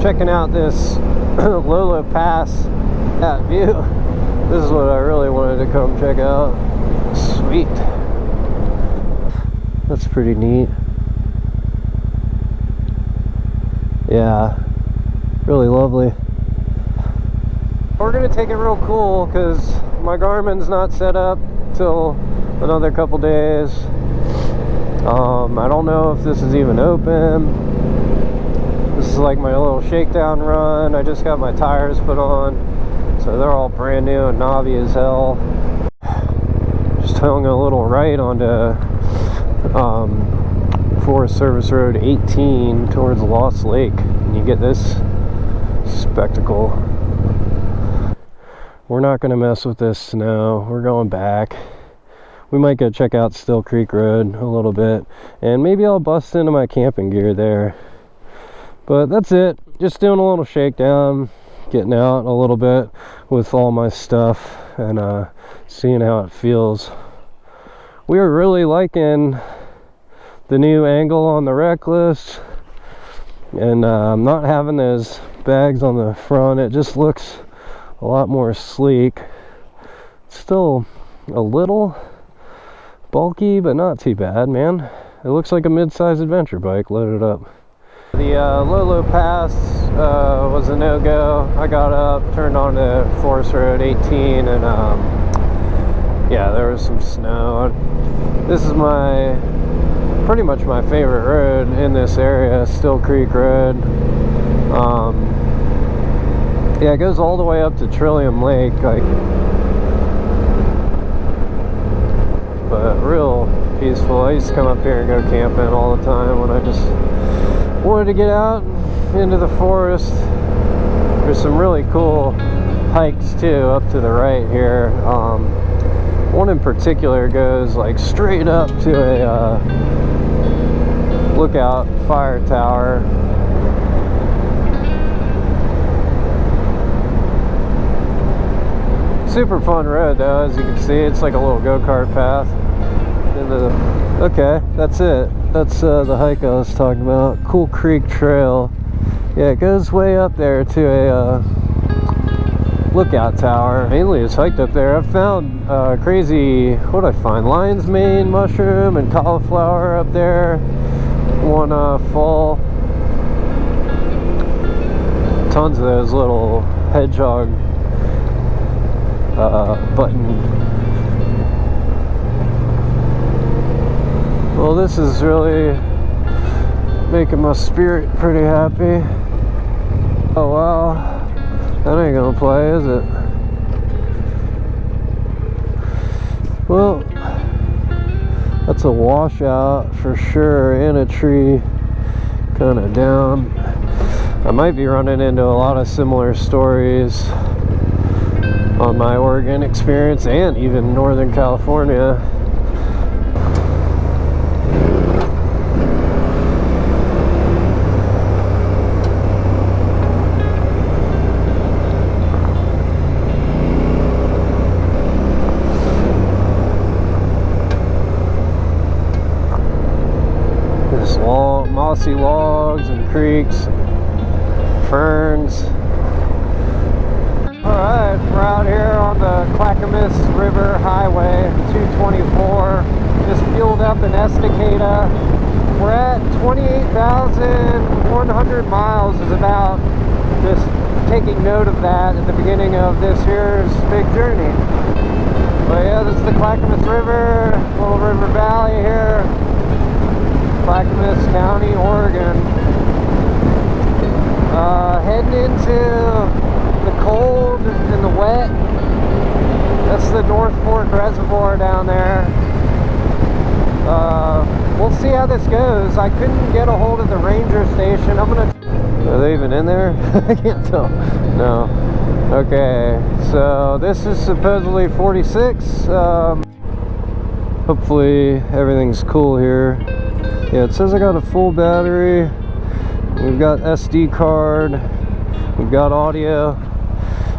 checking out this Lolo Pass. That view. This is what I really wanted to come check out. Sweet. That's pretty neat. Yeah, really lovely. We're gonna take it real cool because my Garmin's not set up till another couple days. I don't know if this is even open. This is like my little shakedown run. I just got my tires put on, so they're all brand new and knobby as hell. Just hung a little right onto Forest Service Road 18 towards Lost Lake, and you get this spectacle. We're not going to mess with this snow. We're going back. We might go check out Still Creek Road a little bit, and maybe I'll bust into my camping gear there. But that's it. Just doing a little shakedown, getting out a little bit with all my stuff, and seeing how it feels. We are really liking the new angle on the Reckless, and not having those bags on the front. It just looks a lot more sleek. Still a little bulky, but not too bad, man. It looks like a mid-size adventure bike loaded up. The Lolo Pass was a no-go. I got up, turned on to Forest Road 18, and yeah, there was some snow. This is pretty much my favorite road in this area, Still Creek Road. Yeah, it goes all the way up to Trillium Lake, like, but real peaceful. I used to come up here and go camping all the time when I just wanted to get out into the forest. There's some really cool hikes too up to the right here. One in particular goes like straight up to a lookout fire tower. Super fun road though, as you can see. It's like a little go-kart path into the... Okay, that's it. That's the hike I was talking about. Cool Creek Trail. Yeah, it goes way up there to a lookout tower. Mainly it's hiked up there. I've found crazy, what'd I find? Lion's mane mushroom and cauliflower up there one fall. Tons of those little hedgehog button. Well, this is really making my spirit pretty happy. Oh wow, that ain't gonna play, is it? Well, that's a washout for sure, and a tree kind of down. I might be running into a lot of similar stories on my Oregon experience and even Northern California. There's long, mossy logs and creeks, ferns. Alright, we're out here on the Clackamas River Highway 224, just fueled up in Estacada. We're at 28,100 miles, is about, just taking note of that at the beginning of this year's big journey. But yeah, this is the Clackamas River, Little River Valley here, Clackamas County, Oregon. Heading into the cold and the wet. That's the North Fork Reservoir down there. We'll see how this goes. I couldn't get a hold of the ranger station. Are they even in there? I can't tell. No. Okay, so this is supposedly 46. Hopefully everything's cool here. Yeah, it says I got a full battery. We've got SD card. We've got audio.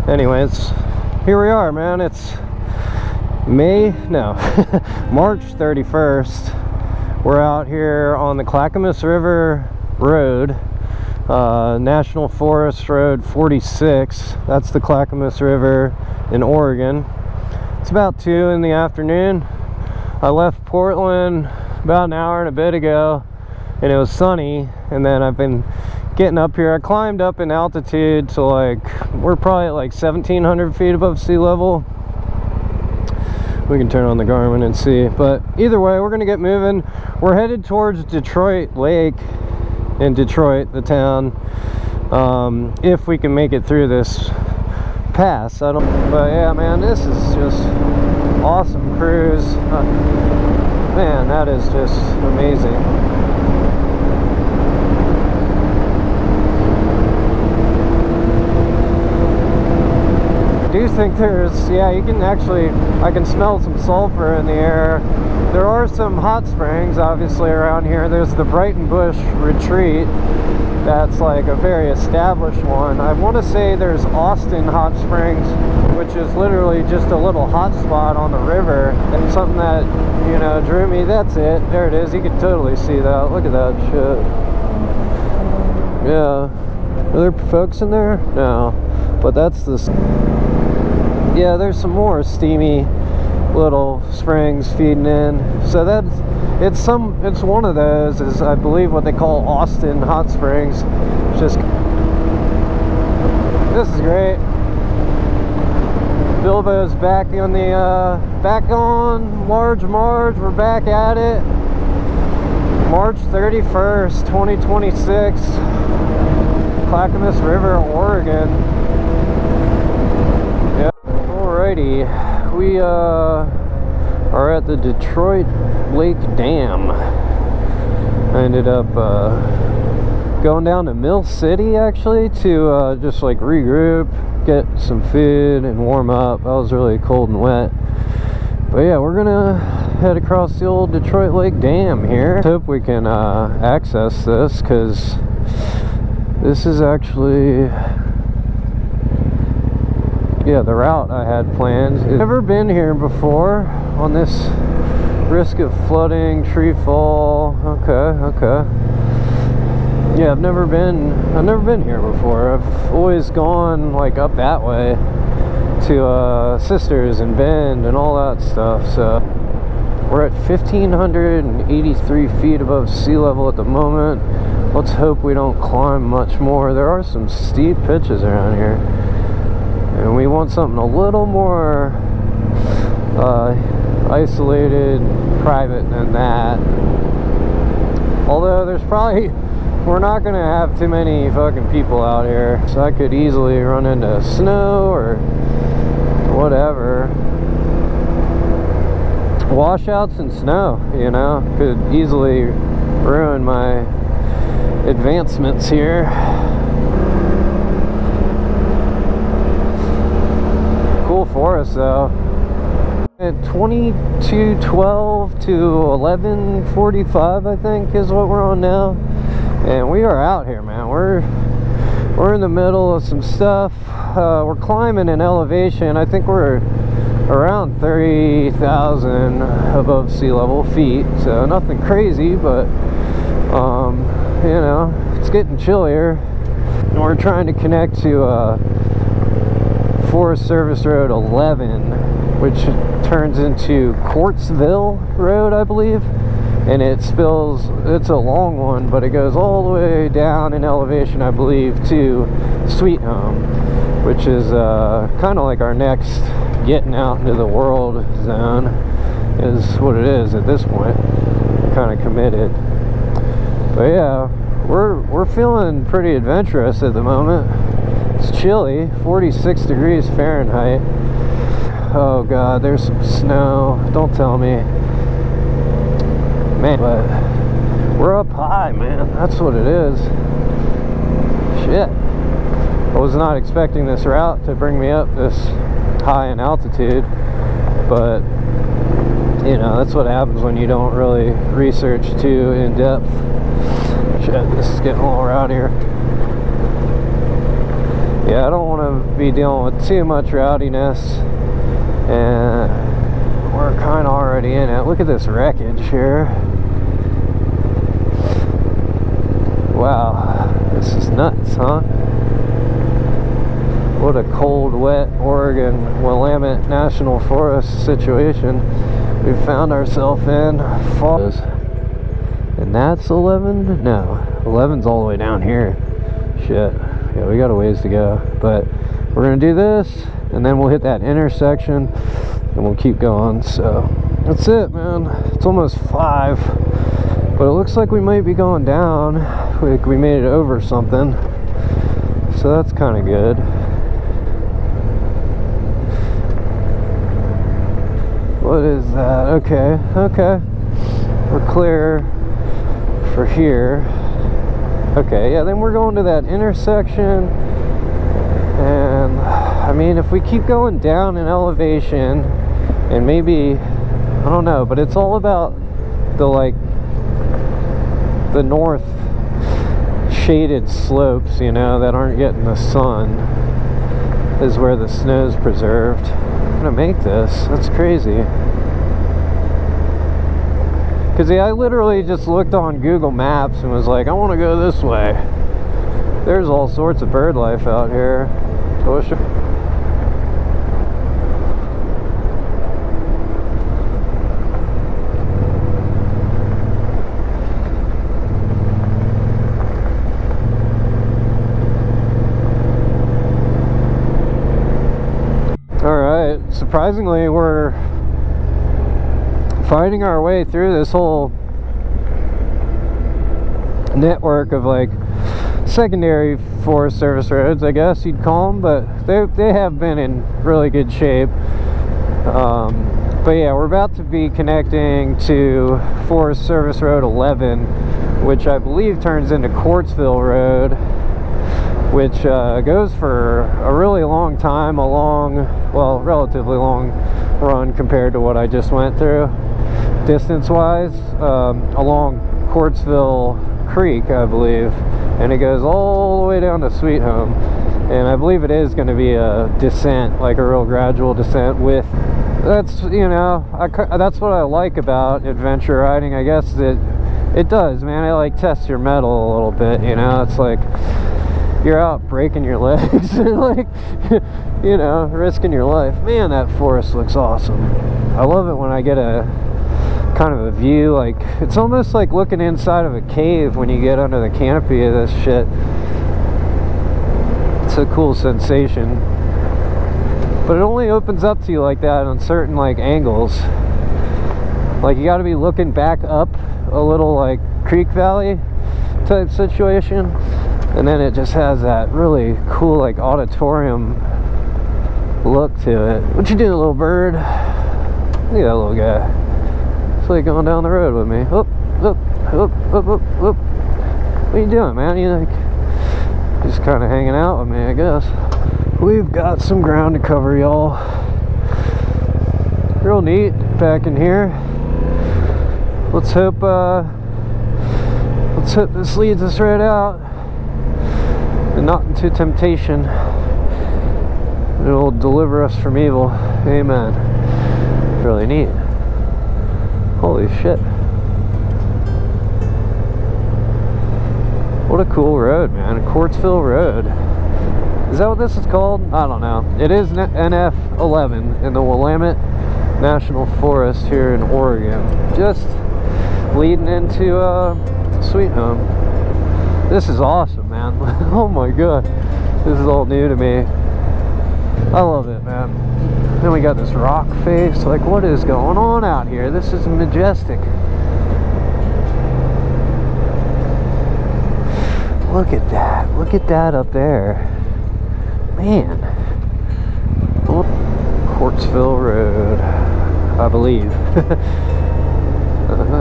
Anyways, here we are, man. It's March 31st. We're out here on the Clackamas River Road. National Forest Road 46. That's the Clackamas River in Oregon. It's about 2 in the afternoon. I left Portland about an hour and a bit ago, and it was sunny, and then I've been getting up here. I climbed up in altitude to we're probably at 1,700 feet above sea level. We can turn on the Garmin and see, but either way, we're gonna get moving. We're headed towards Detroit Lake in Detroit, the town, if we can make it through this pass. But yeah, man, this is just awesome cruise. Man, that is just amazing. I do think there's, yeah, you can actually, I can smell some sulfur in the air. There are some hot springs obviously around here. There's the Brighton Bush Retreat. That's like a very established one. I want to say there's Austin Hot Springs, which is literally just a little hot spot on the river. And something that, you know, drew me. That's it. There it is. You can totally see that. Look at that shit. Yeah. Are there folks in there? No. But that's the... Yeah, there's some more steamy little springs feeding in. So that's, it's one of those, is I believe what they call Austin Hot Springs. Just, this is great. Bilbo's back on the back on Large Marge. We're back at it. March 31st, 2026. Clackamas River, Oregon. Alrighty, we are at the Detroit Lake Dam. I ended up going down to Mill City actually to just regroup, get some food and warm up. I was really cold and wet. But yeah, we're gonna head across the old Detroit Lake Dam here. Hope we can access this, because this is actually, yeah, the route I had planned. I've never been here before on this risk of flooding, tree fall. Okay. Yeah, I've never been here before. I've always gone up that way to Sisters and Bend and all that stuff. So we're at 1,583 feet above sea level at the moment. Let's hope we don't climb much more. There are some steep pitches around here, and we want something a little more isolated, private than that. Although there's probably, we're not gonna have too many fucking people out here, so I could easily run into snow or whatever. Washouts and snow, you know, could easily ruin my advancements here. Cool forest though. At 22:12 to 11:45 I think is what we're on now, and we are out here, man. We're in the middle of some stuff. We're climbing in elevation. I think we're around 30,000 above sea level feet, so nothing crazy, but you know, it's getting chillier. And we're trying to connect to Forest Service Road 11, which turns into Quartzville Road, I believe, and it spills, it's a long one, but it goes all the way down in elevation, I believe, to Sweet Home, which is kind of like our next getting out into the world zone, is what it is at this point. Kind of committed. But yeah, we're feeling pretty adventurous at the moment. It's chilly, 46 degrees Fahrenheit. Oh god, there's some snow. Don't tell me, man. But we're up high, man. That's what it is. Shit, I was not expecting this route to bring me up this high in altitude, but you know, that's what happens when you don't really research too in depth. Shit, this is getting a little rowdy here. Yeah, I don't want to be dealing with too much rowdiness, and we're kind of already in it. Look at this wreckage here. Wow, This is nuts, huh? What a cold, wet Oregon Willamette National Forest situation we found ourselves in. And that's 11? No, 11's all the way down here. Shit. Yeah, we got a ways to go. But we're gonna do this, and then we'll hit that intersection, and we'll keep going. So that's it, man. It's almost 5, but it looks like we might be going down. Like we made it over something, so that's kind of good. What is that? Okay, we're clear for here. Okay, yeah, then we're going to that intersection, and I mean, if we keep going down in elevation, and maybe, I don't know, but it's all about the, like, the north shaded slopes, you know, that aren't getting the sun, is where the snow's preserved. I'm gonna make this. That's crazy. Because yeah, I literally just looked on Google Maps and was like, I want to go this way. There's all sorts of bird life out here. Alright, surprisingly we're finding our way through this whole network of like secondary Forest Service roads, I guess you'd call them, but they have been in really good shape. But yeah, we're about to be connecting to Forest Service Road 11, which I believe turns into Quartzville Road, which goes for a really long time, well, relatively long run compared to what I just went through, distance-wise, along Quartzville Creek, I believe, and it goes all the way down to Sweet Home, and I believe it is going to be a descent, like a real gradual descent. With that's, you know, that's what I like about adventure riding, I guess. It does, man. It like tests your mettle a little bit, you know. It's like you're out breaking your legs and like, you know, risking your life. Man, that forest looks awesome. I love it when I get a kind of a view, like it's almost like looking inside of a cave when you get under the canopy of this shit. It's a cool sensation, but it only opens up to you like that on certain like angles. Like you got to be looking back up a little, like creek valley type situation, and then it just has that really cool like auditorium look to it. What you doing, little bird? Look at that little guy. It's like going down the road with me. Whoop, whoop, whoop, whoop, whoop, whoop. What are you doing, man? You like just kind of hanging out with me, I guess. We've got some ground to cover, y'all. Real neat back in here. Let's hope this leads us right out and not into temptation. It'll deliver us from evil. Amen. Really neat. Holy shit. What a cool road, man. Quartzville Road. Is that what this is called? I don't know. It is NF 11 in the Willamette National Forest here in Oregon. Just leading into Sweet Home. This is awesome, man. Oh my god. This is all new to me. I love it, man. Then we got this rock face. Like, what is going on out here? This is majestic. Look at that. Look at that up there. Man. Oh, Quartzville Road, I believe.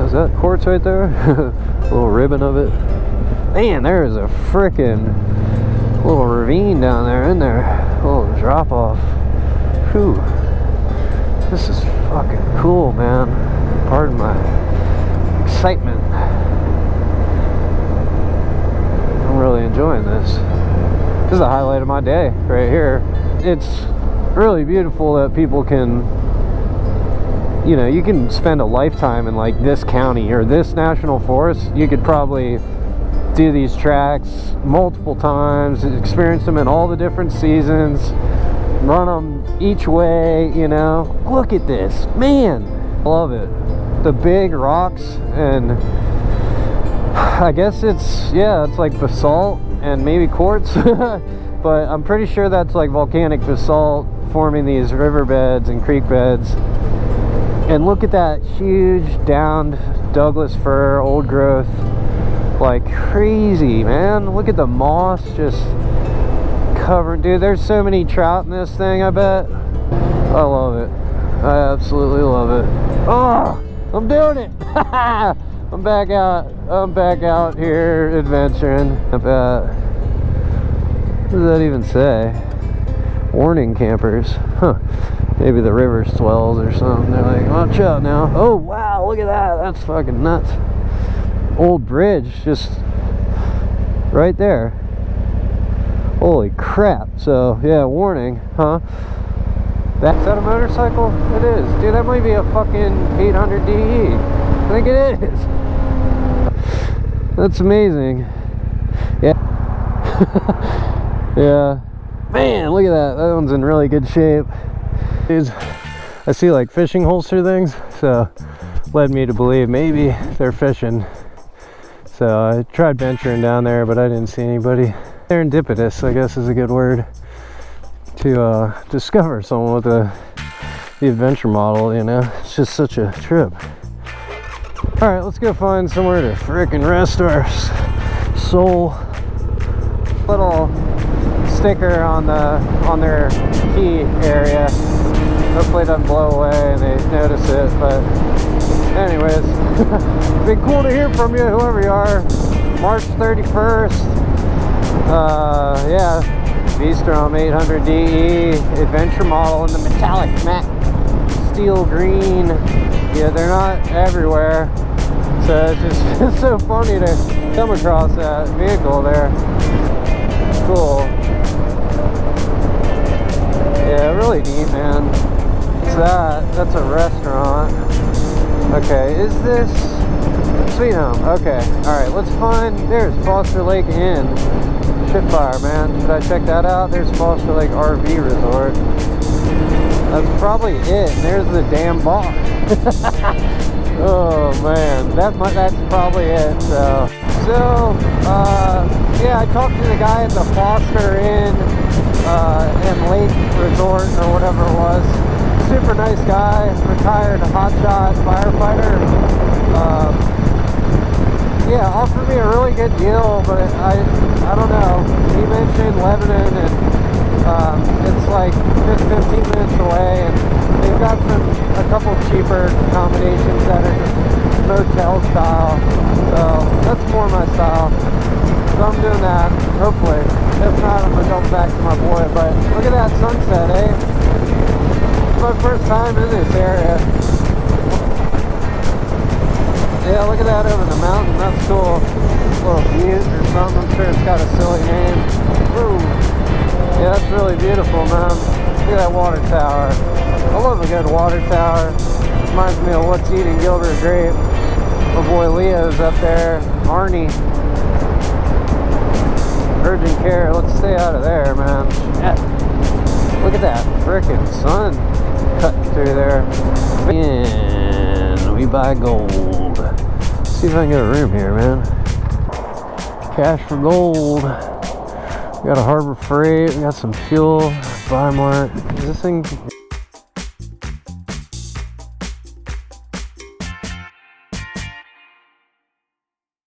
Is that quartz right there? A little ribbon of it. Man, there is a frickin' little ravine down there, in there. A little drop off. Whew. This is fucking cool, man. Pardon my excitement. I'm really enjoying this. This is the highlight of my day right here. It's really beautiful that people can, you know, you can spend a lifetime in like this county or this national forest. You could probably do these tracks multiple times, experience them in all the different seasons, run them each way, you know. Look at this, man, I love it. The big rocks, and I guess it's like basalt and maybe quartz, but I'm pretty sure that's like volcanic basalt forming these riverbeds and creek beds. And look at that huge downed Douglas fir, old growth, like crazy, man. Look at the moss just covered. Dude, there's so many trout in this thing, I bet. I love it. I absolutely love it. Oh, I'm doing it. I'm back out here adventuring. What does that even say? Warning campers. Huh. Maybe the river swells or something. They're like, watch out now. Oh, wow, look at that. That's fucking nuts. Old bridge just right there. Holy crap. So, yeah, warning, huh? Is that a motorcycle? It is. Dude, that might be a fucking 800 DE. I think it is. That's amazing. Yeah. Yeah. Man, look at that. That one's in really good shape. I see like fishing holster things, so led me to believe maybe they're fishing. So I tried venturing down there, but I didn't see anybody. Serendipitous, I guess, is a good word to discover someone with the adventure model, you know. It's just such a trip. All right, let's go find somewhere to frickin' rest our soul. Little sticker on their key area. Hopefully it doesn't blow away and they notice it, but anyways, it's been cool to hear from you, whoever you are. March 31st, yeah, V-Strom 800 DE adventure model in the metallic matte steel green. Yeah, they're not everywhere, so it's just it's so funny to come across that vehicle there. Cool. Yeah, really neat, man. What's that? That's a restaurant. Okay, is this Sweet Home? Okay, alright, let's find. There's Foster Lake Inn. Shitfire, man. Should I check that out? There's Foster Lake RV Resort. That's probably it. And there's the damn bar. Oh man, that's probably it. So yeah, I talked to the guy at the Foster Inn and Lake Resort or whatever it was. Super nice guy, retired hotshot firefighter. Yeah, offered me a really good deal, but I don't know. He mentioned Lebanon, and it's like just 15 minutes away, and they've got a couple cheaper accommodations that are just motel style. So that's more my style. So I'm doing that, hopefully. If not, I'm gonna go back to my boy. But look at that sunset, eh? It's my first time in this area. Yeah, look at that over the mountain. That's cool. A little butte or something. I'm sure it's got a silly name. Ooh. Yeah, that's really beautiful, man. Look at that water tower. I love a good water tower. Reminds me of What's Eating Gilbert Grape. My boy Leo's up there. Arnie. Urgent care. Let's stay out of there, man. Yeah. Look at that frickin' sun cutting through there. And we buy gold. Let's see if I can get a room here, man. Cash for gold. We got a Harbor Freight. We got some fuel. Buy Mart. Is this thing?